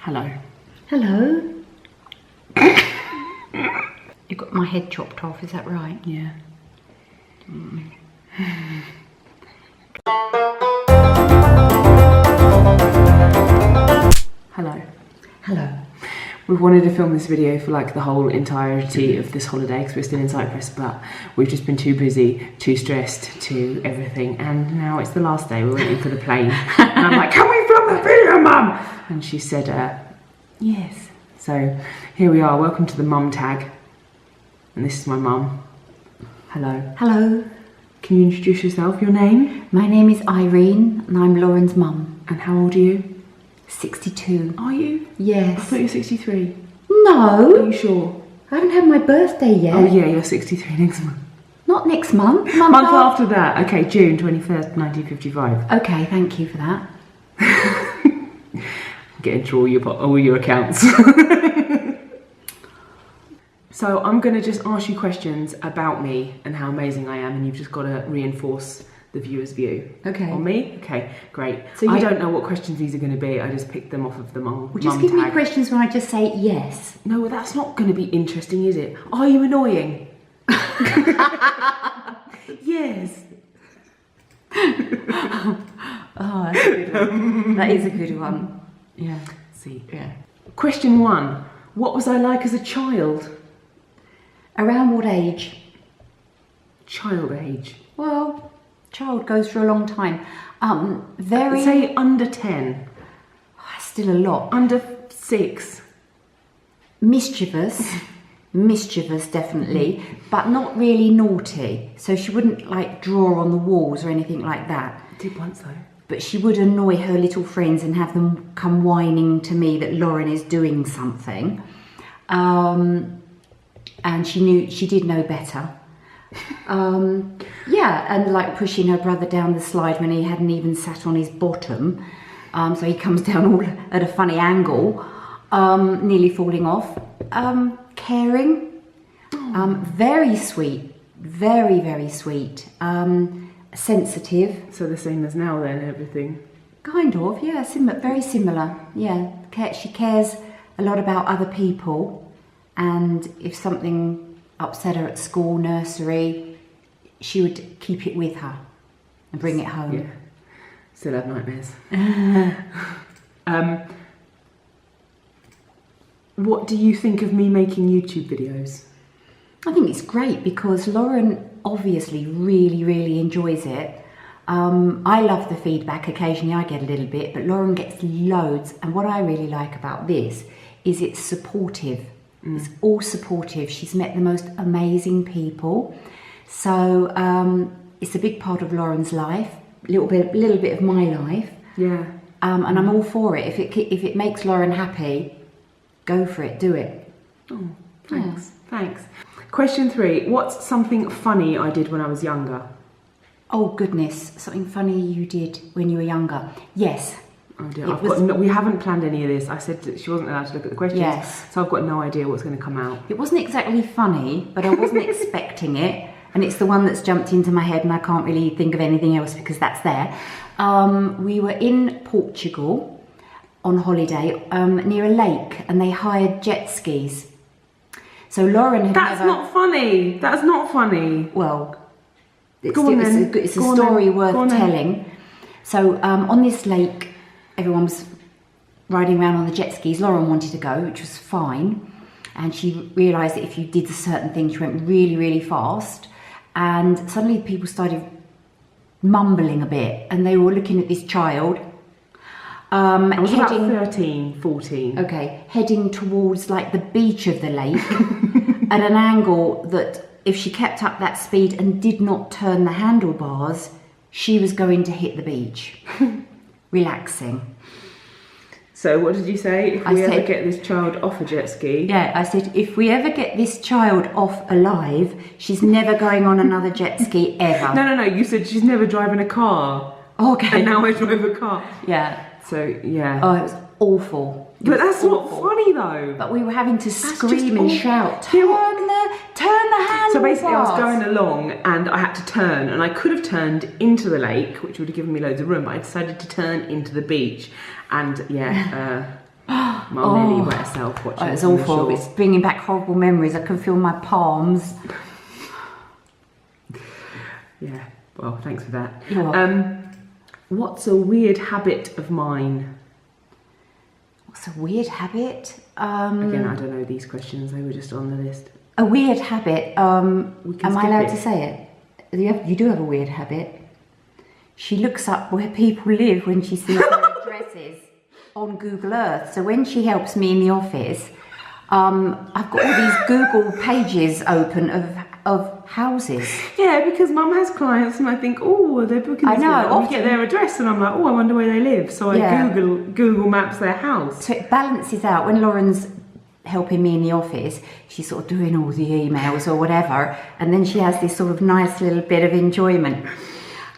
Hello. Hello. You got my head chopped off, is that right? Yeah. Hello. Hello. We've wanted to film this video for like the whole entirety of this holiday because we're still in Cyprus, but we've just been too busy, too stressed to everything, and now it's the last day. We're waiting for the plane, and I'm like, "Can we film the video, Mum?" And she said, "Yes." So here we are. Welcome to the mum tag, and this is my mum. Hello. Hello. Can you introduce yourself? Your name? My name is Irene, and I'm Lauren's mum. And how old are you? 62. Are you? Yes. I thought you were 63. No. Are you sure? I haven't had my birthday yet. Oh yeah, you're 63 next month. Not next month. Month after that. Okay, June 21st, 1955. Okay, thank you for that. Getting through all your accounts. So I'm going to just ask you questions about me and how amazing I am, and you've just got to reinforce the viewer's view. Okay. On me? Okay, great. So I don't know what questions these are going to be. I just picked them off of the mum Well, just give me questions when I just say yes. No, well, that's not going to be interesting, is it? Are you annoying? Yes. Oh, that's a good one. That is a good one. Yeah. See. Yeah. Question 1. What was I like as a child? Around what age? Child age. Well, child goes for a long time. Very. Say under 10. Still a lot. Under 6. Mischievous definitely, but not really naughty. So she wouldn't like draw on the walls or anything like that. I did once though. But she would annoy her little friends and have them come whining to me that Lauren is doing something. And she did know better. Yeah, and like pushing her brother down the slide when he hadn't even sat on his bottom. So he comes down all at a funny angle, nearly falling off. Caring, very sweet, very, very sweet, sensitive. So the same as now then, everything? Kind of, yeah, very similar, yeah. She cares a lot about other people, and if something upset her at school, nursery, she would keep it with her and bring it home. Yeah, still have nightmares. What do you think of me making YouTube videos? I think it's great because Lauren obviously really, really enjoys it. I love the feedback. Occasionally I get a little bit, but Lauren gets loads. And what I really like about this is it's supportive. It's all supportive. She's met the most amazing people. So it's a big part of Lauren's life, a little bit of my life. Yeah. And I'm all for it. If it makes Lauren happy, go for it, do it. Oh, thanks. Yeah. Thanks. Question 3. What's something funny I did when I was younger? Oh goodness, something funny you did when you were younger. Yes. Oh dear. We haven't planned any of this. I said that she wasn't allowed to look at the questions. Yes. So I've got no idea what's going to come out. It wasn't exactly funny, but I wasn't expecting it. And it's the one that's jumped into my head and I can't really think of anything else because that's there. We were in Portugal on holiday near a lake, and they hired jet skis. So Lauren had That's not funny. That's not funny. Well, it's a Go story on worth telling. So on this lake, everyone was riding around on the jet skis. Lauren wanted to go, which was fine. And she realised that if you did a certain thing, she went really, really fast. And suddenly people started mumbling a bit, and they were looking at this child. I was about 13, 14. Okay, heading towards like the beach of the lake at an angle that if she kept up that speed and did not turn the handlebars, she was going to hit the beach. Relaxing. So what did you say? If we ever get this child off a jet ski? Yeah, I said, if we ever get this child off alive, she's never going on another jet ski ever. No, you said she's never driving a car. Okay. And now I drive a car. Yeah. So, yeah. Oh, it was awful. But that's not funny though. But we were having to scream and shout, turn the handlebars. So basically I was going along and I had to turn, and I could have turned into the lake, which would have given me loads of room, but I decided to turn into the beach. And yeah, Mum nearly wet herself watching. Oh, it's from the awful. shore. It's bringing back horrible memories. I can feel my palms. Yeah, well, thanks for that. You're welcome. What's a weird habit of mine? What's a weird habit? Again, I don't know these questions, they were just on the list. A weird habit. Am I skip allowed it. to say it? You do have a weird habit. She looks up where people live when she sees their addresses on Google Earth. So when she helps me in the office, I've got all these Google pages open of houses. Yeah, because Mum has clients and I think, oh, they're booking this. I know, I often- get their address and I'm like, oh, I wonder where they live. So I Yeah. Google Maps their house. So it balances out. When Lauren's helping me in the office, she's sort of doing all the emails or whatever, and then she has this sort of nice little bit of enjoyment.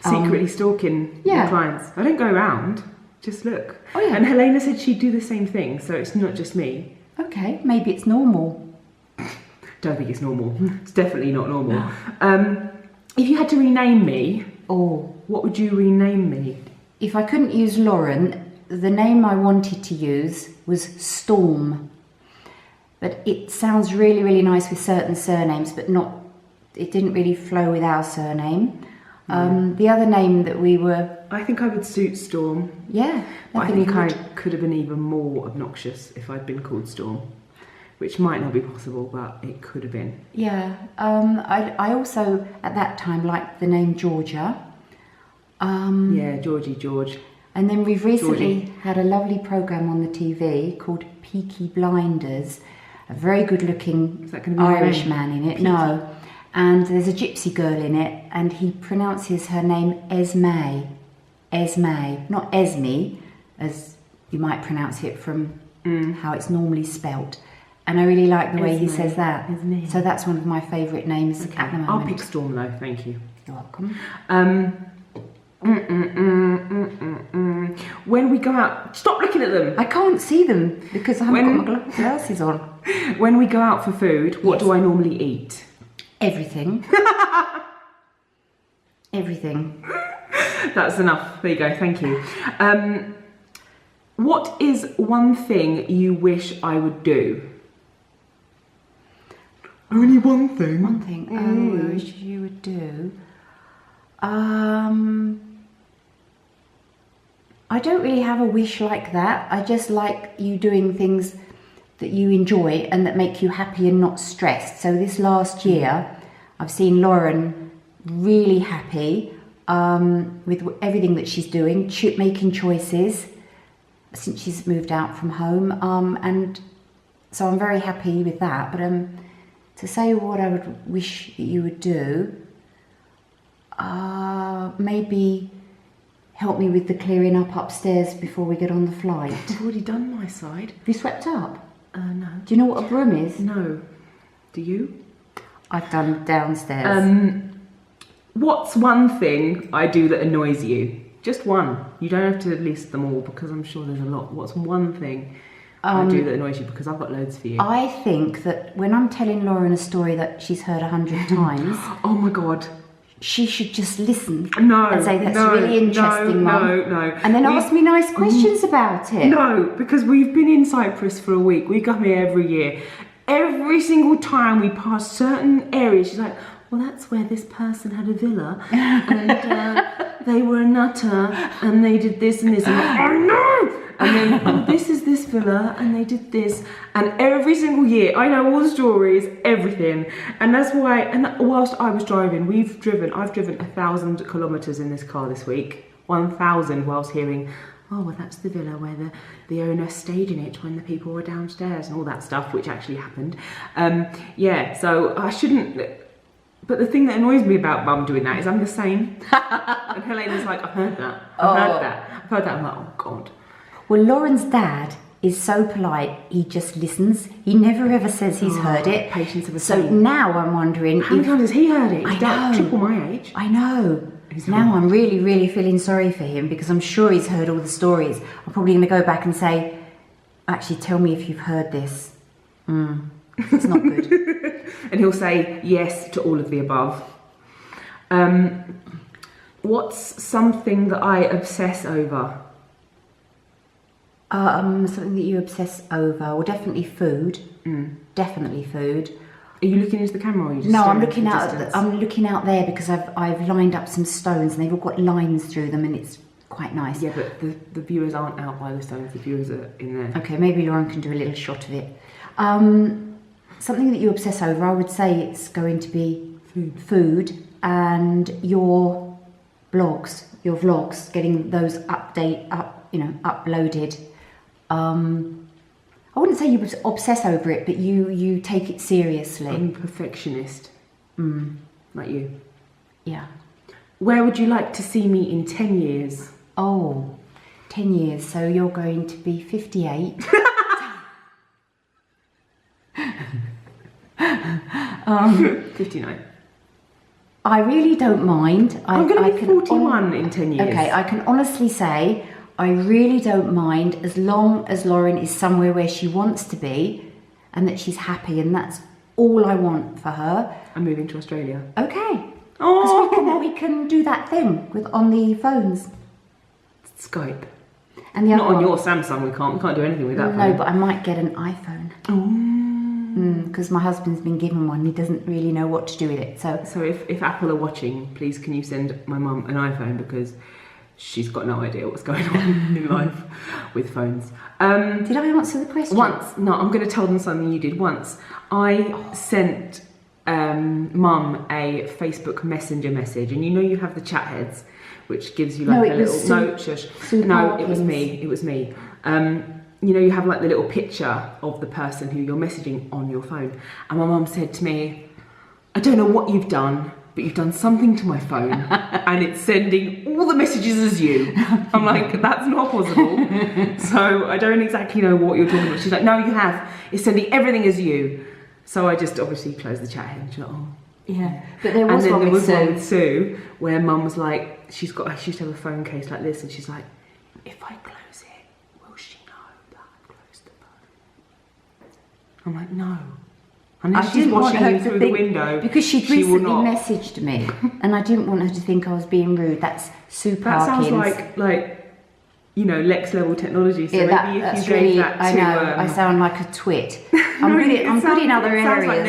Secretly stalking yeah. your clients. I don't go around, just look. Oh, yeah. And Helena said she'd do the same thing, so it's not just me. Okay, maybe it's normal. Don't think it's normal. It's definitely not normal. If you had to rename me, what would you rename me? If I couldn't use Lauren, the name I wanted to use was Storm. But it sounds really, really nice with certain surnames, but it didn't really flow with our surname. The other name that we were... I think I would suit Storm. Yeah. But I think I could have been even more obnoxious if I'd been called Storm. Which might not be possible, but it could have been. Yeah. I also, at that time, liked the name Georgia. Yeah, George. And then we've recently had a lovely programme on the TV called Peaky Blinders. A very good-looking Is that gonna be your Irish name? man in it. Peaky? No. And there's a gypsy girl in it, and he pronounces her name Esme. Esme, not Esme, as you might pronounce it from how it's normally spelt. And I really like the way he Esme. says that. Esme. So that's one of my favourite names at the moment. I'll pick Storm though, thank you. You're welcome. When we go out, stop looking at them. I can't see them because I haven't got my glasses on. When we go out for food, what Yes. do I normally eat? Everything. Everything. That's enough. There you go. Thank you. What is one thing you wish I would do? Only one thing. One thing I wish you would do. I don't really have a wish like that. I just like you doing things that you enjoy and that make you happy and not stressed. So this last year, I've seen Lauren really happy with everything that she's doing, making choices since she's moved out from home. And so I'm very happy with that. But to say what I would wish that you would do, maybe help me with the clearing up upstairs before we get on the flight. I've already done my side. Have you swept up? No. Do you know what a broom is? No. Do you? I've done downstairs. What's one thing I do that annoys you? Just one. You don't have to list them all because I'm sure there's a lot. What's one thing I do that annoys you? Because I've got loads for you. I think that when I'm telling Lauren a story that she's heard 100 times, Oh my God. she should just listen No. and say, that's no, really interesting, Mum. No. And then ask me nice questions about it. No, because we've been in Cyprus for a week. We come here every year. Every single time we pass certain areas, she's like, well, that's where this person had a villa and they were a nutter and they did this and this. And I'm like, oh no! And then, oh, this is this villa and they did this. And every single year, I know all the stories, everything. And that's why, and whilst I was driving, I've driven 1,000 kilometres in this car this week. 1,000 whilst hearing, oh, well, that's the villa where the owner stayed in it when the people were downstairs and all that stuff, which actually happened. Yeah, so I shouldn't... But the thing that annoys me about Mum doing that is I'm the same. And Helena's like, I've heard that. I've heard that. I'm like, oh, God. Well, Lauren's dad is so polite, he just listens. He never ever says he's heard it. Patience of a So saint. now I'm wondering How many times has he heard it? I He's like know. triple my age. I know. Now I'm really, really feeling sorry for him because I'm sure he's heard all the stories. I'm probably going to go back and say, actually, tell me if you've heard this. It's not good. And he'll say yes to all of the above. What's something that I obsess over? Something that you obsess over, or definitely food. Definitely food. Are you looking into the camera, or are you just No, I'm staring looking into the out. distance? I'm looking out there because I've lined up some stones and they've all got lines through them, and it's quite nice. Yeah, but the viewers aren't out by the stones. The viewers are in there. Okay, maybe Lauren can do a little shot of it. Something that you obsess over, I would say it's going to be food and your blogs, your vlogs, getting those uploaded. I wouldn't say you obsess over it, but you take it seriously. I'm a perfectionist. Like you. Yeah. Where would you like to see me in 10 years? Oh, 10 years. So you're going to be 58. 59. I really don't mind. I'm going to be 41 in 10 years. Okay, I can honestly say I really don't mind as long as Lauren is somewhere where she wants to be and that she's happy, and that's all I want for her. I'm moving to Australia. Okay. Oh, Because we can do that thing on the phones. Skype. And the other Not on one, your Samsung, we can't do anything with that no, phone. but I might get an iPhone. Because my husband's been given one. He doesn't really know what to do with it. So if Apple are watching, please can you send my mum an iPhone, because she's got no idea what's going on in life with phones. did I answer the question? Once, no, I'm going to tell them something you did once. I sent mum a Facebook Messenger message, and you know you have the chat heads, which gives you like a little shush. No, it was me. It was me. You know, you have like the little picture of the person who you're messaging on your phone. And my mum said to me, I don't know what you've done, but you've done something to my phone and it's sending all the messages as you. I'm like, that's not possible. So I don't exactly know what you're talking about. She's like, no, you have. It's sending everything as you. So I just obviously closed the chat head and she's like, oh. Yeah, but there was and then one there with was Sue. one with Sue where mum was like, she used to have a phone case like this, and she's like, if I close it, will she know that I closed the phone? I'm like, no. Unless she's watching you through the window, because she'd she will recently not. messaged me, and I didn't want her to think I was being rude. That's Sue That Parkins. sounds like you know, Lex level technology. So yeah, maybe if that's you gave really. that to, I know. I sound like a twit. I'm good in other it areas. sounds like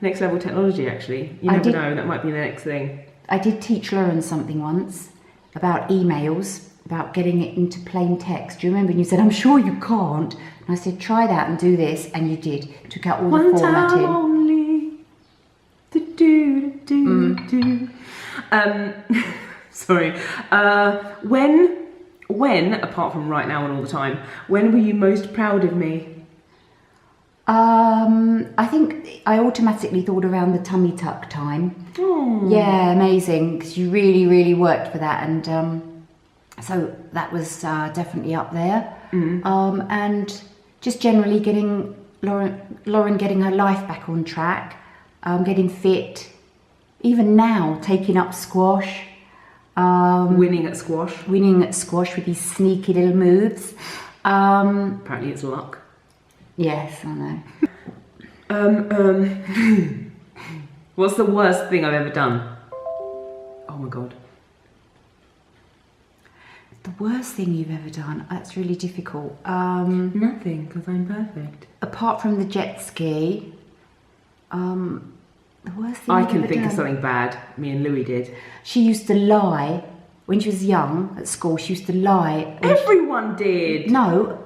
next level technology. Actually, you never know. That might be the next thing. I did teach Lauren something once about emails, about getting it into plain text. Do you remember? And you said, I'm sure you can't. And I said, try that and do this. And you did. Took out all the formatting. One time only. Do. Sorry. When, apart from right now and all the time, when were you most proud of me? I think I automatically thought around the tummy tuck time. Oh. Yeah, amazing, because you really, really worked for that, and so that was definitely up there. And just generally getting Lauren getting her life back on track, getting fit, even now taking up squash. Winning at squash with these sneaky little moves. Apparently it's luck. Yes, I know. What's the worst thing I've ever done? Oh my god. The worst thing you've ever done? That's really difficult. Nothing, because I'm perfect. Apart from the jet ski, the worst thing I you've can ever think of done? something bad me and Louie did. She used to lie when she was young at school. She used to lie. Everyone did. No,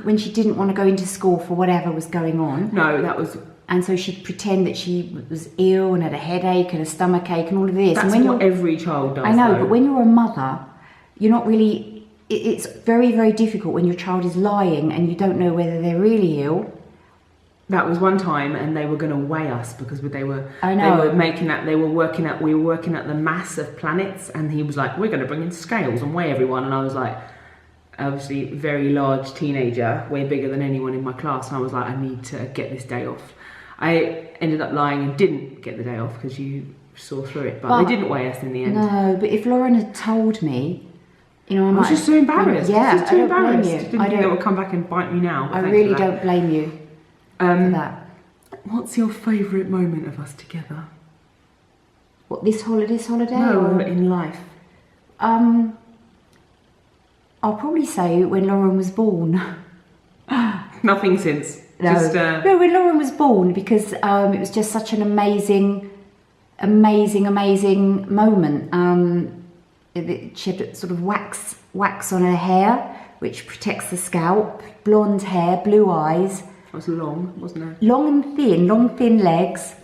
when she didn't want to go into school for whatever was going on. No, that was. And so she'd pretend that she was ill and had a headache and a stomach ache and all of this. That's and when what every child does. I know, though. but when you're a mother, you're not really. It's very, very difficult when your child is lying and you don't know whether they're really ill. That was one time, and they were going to weigh us because they were. I know. They were making that. We were working at the mass of planets, and he was like, "We're going to bring in scales and weigh everyone." And I was like, obviously, very large teenager, way bigger than anyone in my class. And I was like, I need to get this day off. I ended up lying and didn't get the day off because you saw through it, but they didn't weigh us in the end. No, but if Lauren had told me, you know, I was just so embarrassed. Yeah, just too embarrassed. I Didn't think it would come back and bite me now. I really don't blame you for that. What's your favourite moment of us together? What, this holiday? No, or? in life. I I'll probably say when Lauren was born. Nothing since. No, no, when Lauren was born, because it was just such an amazing moment. She had sort of wax on her hair, which protects the scalp. Blonde hair, blue eyes. It was long, wasn't it? Long thin legs.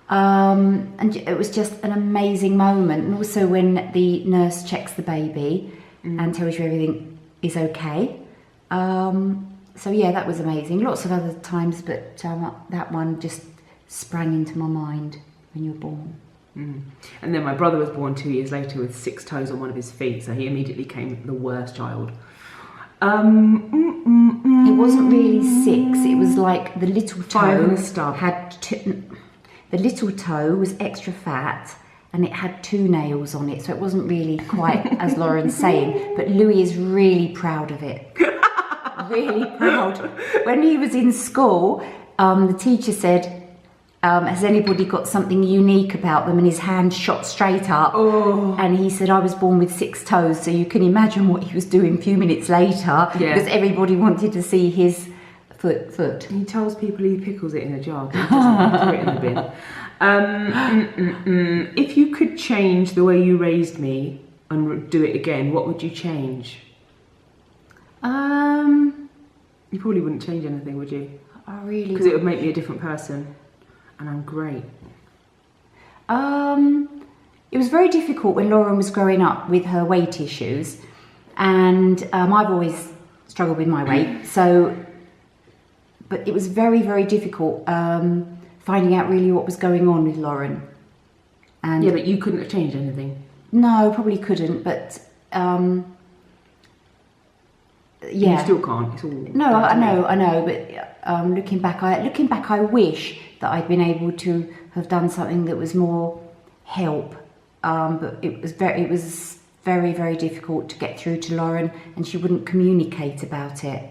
And it was just an amazing moment. And also when the nurse checks the baby and tells you everything is okay. So yeah, that was amazing. Lots of other times, but that one just sprang into my mind when you were born. And then my brother was born 2 years later with 6 toes on one of his feet, so he immediately became the worst child. It wasn't really 6. It was like the little toe the little toe was extra fat, and it had 2 nails on it, so it wasn't really quite as Lauren's saying. But Louis is really proud of it. Really proud. When he was in school, the teacher said, has anybody got something unique about them? And his hand shot straight up. And he said, I was born with 6 toes. So you can imagine what he was doing a few minutes later, because everybody wanted to see his foot. He tells people he pickles it in a jar, but he doesn't throw it in the bin. If you could change the way you raised me and do it again, what would you change? You probably wouldn't change anything, would you? I really Because it would make me a different person. And I'm great. It was very difficult when Lauren was growing up with her weight issues, and I've always struggled with my weight. But it was very, very difficult finding out really what was going on with Lauren. And yeah, but you couldn't have changed anything. No, probably couldn't. But yeah, you still can't. It's all no, I know. But looking back, I wish that I'd been able to have done something that was more help. But it was very, very difficult to get through to Lauren, and she wouldn't communicate about it.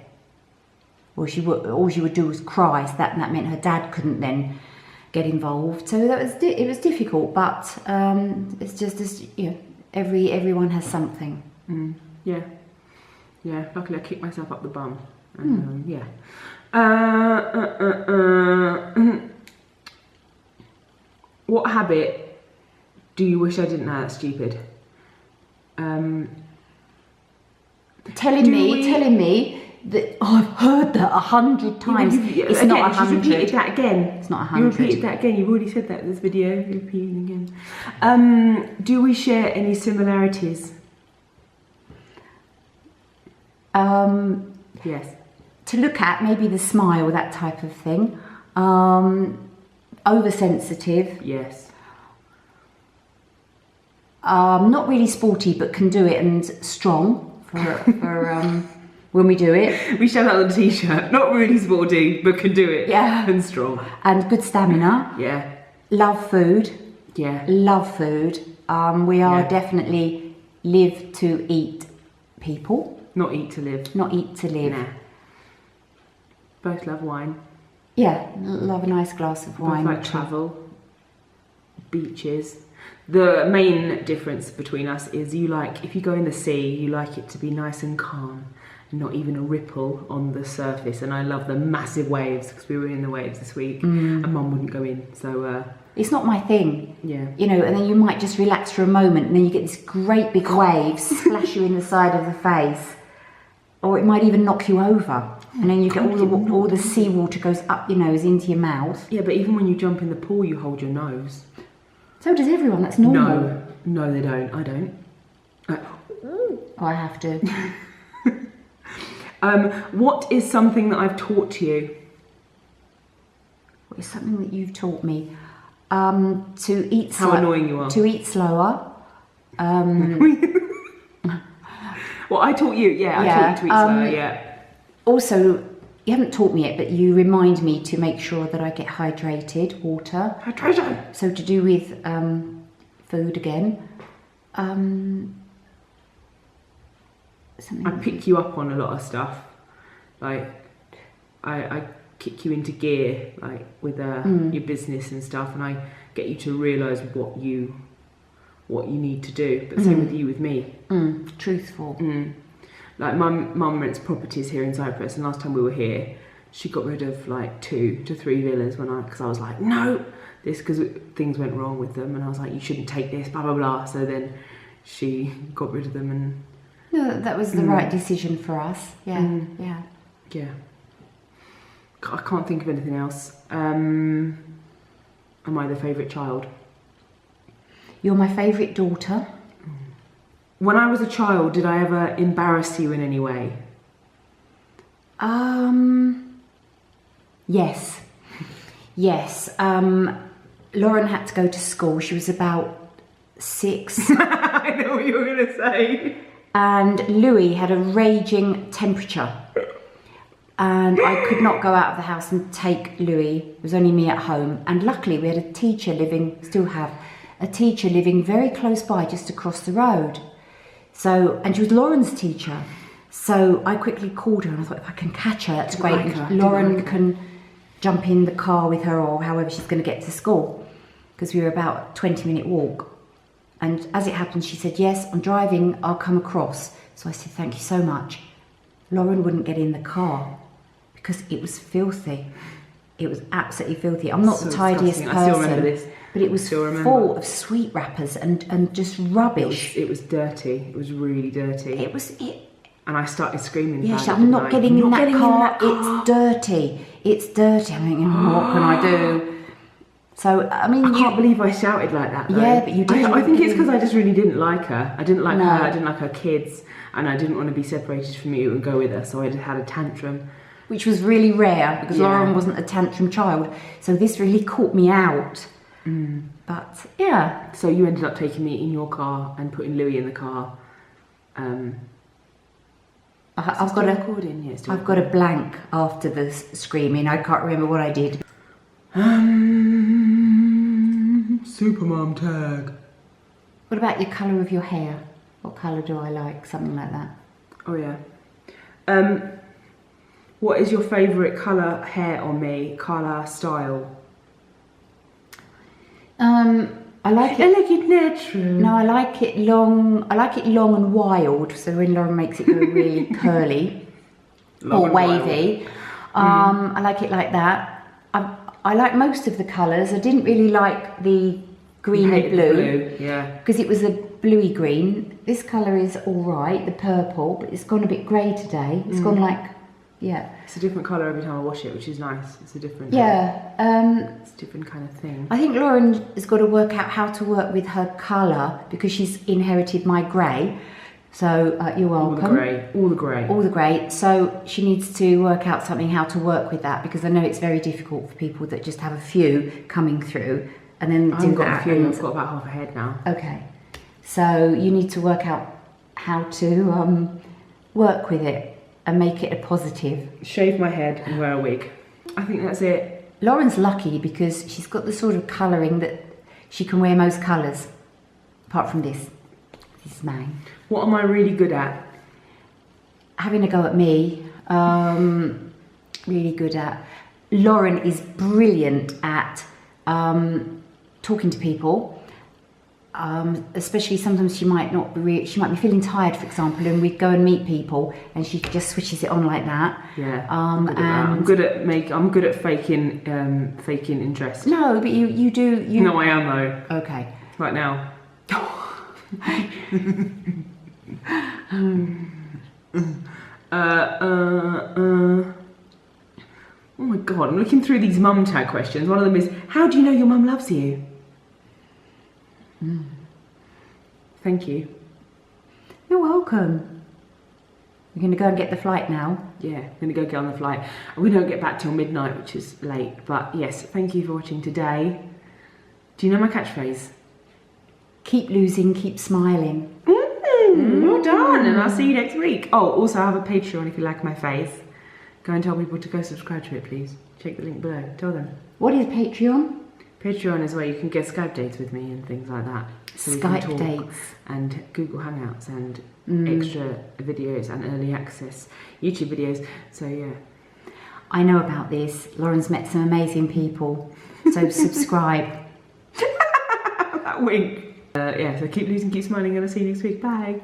Or all she would do was cry. So that meant her dad couldn't then get involved. So it was difficult. But it's just as everyone has something. Yeah. Luckily, I kicked myself up the bum. Yeah. What habit do you wish I didn't know? That's stupid. Telling me that I've heard that 100 times. It's again, not 100. She's repeated that again. It's not 100. You repeated that again. You've already said that in this video. You're repeating again. Do we share any similarities? Yes. To look at, maybe the smile, that type of thing. Oversensitive. Yes. Not really sporty, but can do it, and strong for when we do it. We show that on the t-shirt. Not really sporty, but can do it. Yeah. And strong. And good stamina. Yeah. Love food. Yeah. Love food. We are definitely live to eat people. Not eat to live. Not eat to live. Nah. Both love wine. Yeah, love a nice glass of wine. Both like travel. Beaches. The main difference between us is you like, if you go in the sea, you like it to be nice and calm, and not even a ripple on the surface. And I love the massive waves, because we were in the waves this week, and Mum wouldn't go in. So it's not my thing. Yeah. You know, and then you might just relax for a moment, and then you get this great big wave splash you in the side of the face, or it might even knock you over. And then you get all the seawater goes up your nose into your mouth. Yeah, but even when you jump in the pool, you hold your nose. So does everyone. That's normal. No, they don't. I don't. I have to. What is something that I've taught you? What is something that you've taught me? To eat. How annoying you are. To eat slower. Well, I taught you. Yeah, I taught you to eat slower. Yeah. Also, you haven't taught me it, but you remind me to make sure that I get hydrated, water. Hydration. So to do with food again. Something. I pick you up on a lot of stuff. Like, I kick you into gear, like with your business and stuff, and I get you to realise what you need to do. But same with you with me. Truthful. Like mum rents properties here in Cyprus, and last time we were here, she got rid of like 2 to 3 villas because I was like, no, because things went wrong with them, and I was like, you shouldn't take this, blah blah blah. So then she got rid of them, and no, that was the right decision for us. Yeah, yeah. I can't think of anything else. Am I the favourite child? You're my favourite daughter. When I was a child, did I ever embarrass you in any way? Yes. Yes. Lauren had to go to school. She was about 6. I know what you were going to say. And Louis had a raging temperature. And I could not go out of the house and take Louis. It was only me at home. And luckily we had a teacher still have a teacher living very close by, just across the road. So, and she was Lauren's teacher. So I quickly called her and I thought, if I can catch her, that's great. Lauren can jump in the car with her, or however she's going to get to school, because we were about a 20-minute walk. And as it happened, she said, yes, I'm driving, I'll come across. So I said, thank you so much. Lauren wouldn't get in the car because it was filthy. It was absolutely filthy. I'm not the tidiest person. I still remember this. But it was full of sweet wrappers and just rubbish. It was dirty. It was really dirty. And I started screaming. Yeah, I'm not getting in that car. It's dirty. It's dirty. I'm thinking, what can I do? So, I mean, I can't believe I shouted like that, though. Yeah, but you did. I think it's because I just really didn't like her. I didn't like her. I didn't like her kids. And I didn't want to be separated from you and go with her. So I just had a tantrum. Which was really rare because Lauren wasn't a tantrum child. So this really caught me out. But yeah. So you ended up taking me in your car and putting Louis in the car. I've got a blank after the screaming. I can't remember what I did. Supermom tag. What about your colour of your hair? What colour do I like? Something like that. Oh yeah. What is your favourite colour hair on me? Colour, style? I like it. I like it natural. No, I like it long. I like it long and wild. So when Lauren makes it go really curly or wavy, I like it like that. I like most of the colours. I didn't really like the green and blue. Yeah. Because it was a bluey green. This colour is all right, the purple, but it's gone a bit grey today. It's gone like, It's a different colour every time I wash it, which is nice. It's a different. It's a different kind of thing. I think Lauren has got to work out how to work with her colour because she's inherited my grey. So you're welcome. All the grey. So she needs to work out something how to work with that, because I know it's very difficult for people that just have a few coming through and then I've got a few. I've got about half a head now. Okay. So you need to work out how to work with it and make it a positive. Shave my head and wear a wig. I think that's it. Lauren's lucky because she's got the sort of colouring that she can wear most colours, apart from this. This is mine. What am I really good at? Having a go at me, really good at. Lauren is brilliant at talking to people. Especially sometimes she might be feeling tired, for example, and we'd go and meet people, and she just switches it on like that. Yeah, I'm good at faking interest. No, but you do. No, I am though. Okay. Right now. Oh my god, I'm looking through these mum tag questions. One of them is, how do you know your mum loves you? Thank you. You're welcome. You're going to go and get the flight now? Yeah, I'm going to go get on the flight. We don't get back till midnight, which is late. But yes, thank you for watching today. Do you know my catchphrase? Keep losing, keep smiling. Well done, and I'll see you next week. Oh, also I have a Patreon if you like my face. Go and tell people to go subscribe to it, please. Check the link below. Tell them. What is Patreon? Patreon is where you can get Skype dates with me and things like that. So Skype dates. And Google Hangouts and extra videos and early access YouTube videos. So yeah. I know about this. Lauren's met some amazing people. So subscribe. That wink. Yeah, so keep losing, keep smiling, and I'll see you next week. Bye.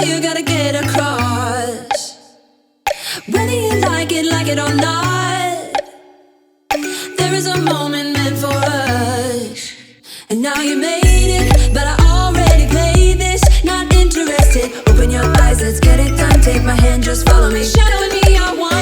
here, gotta get across. Whether you like it or not, there is a moment meant for us. And now you made it, but I already played this. Not interested, open your eyes, let's get it done. Take my hand, just follow me. Shadowing me, I want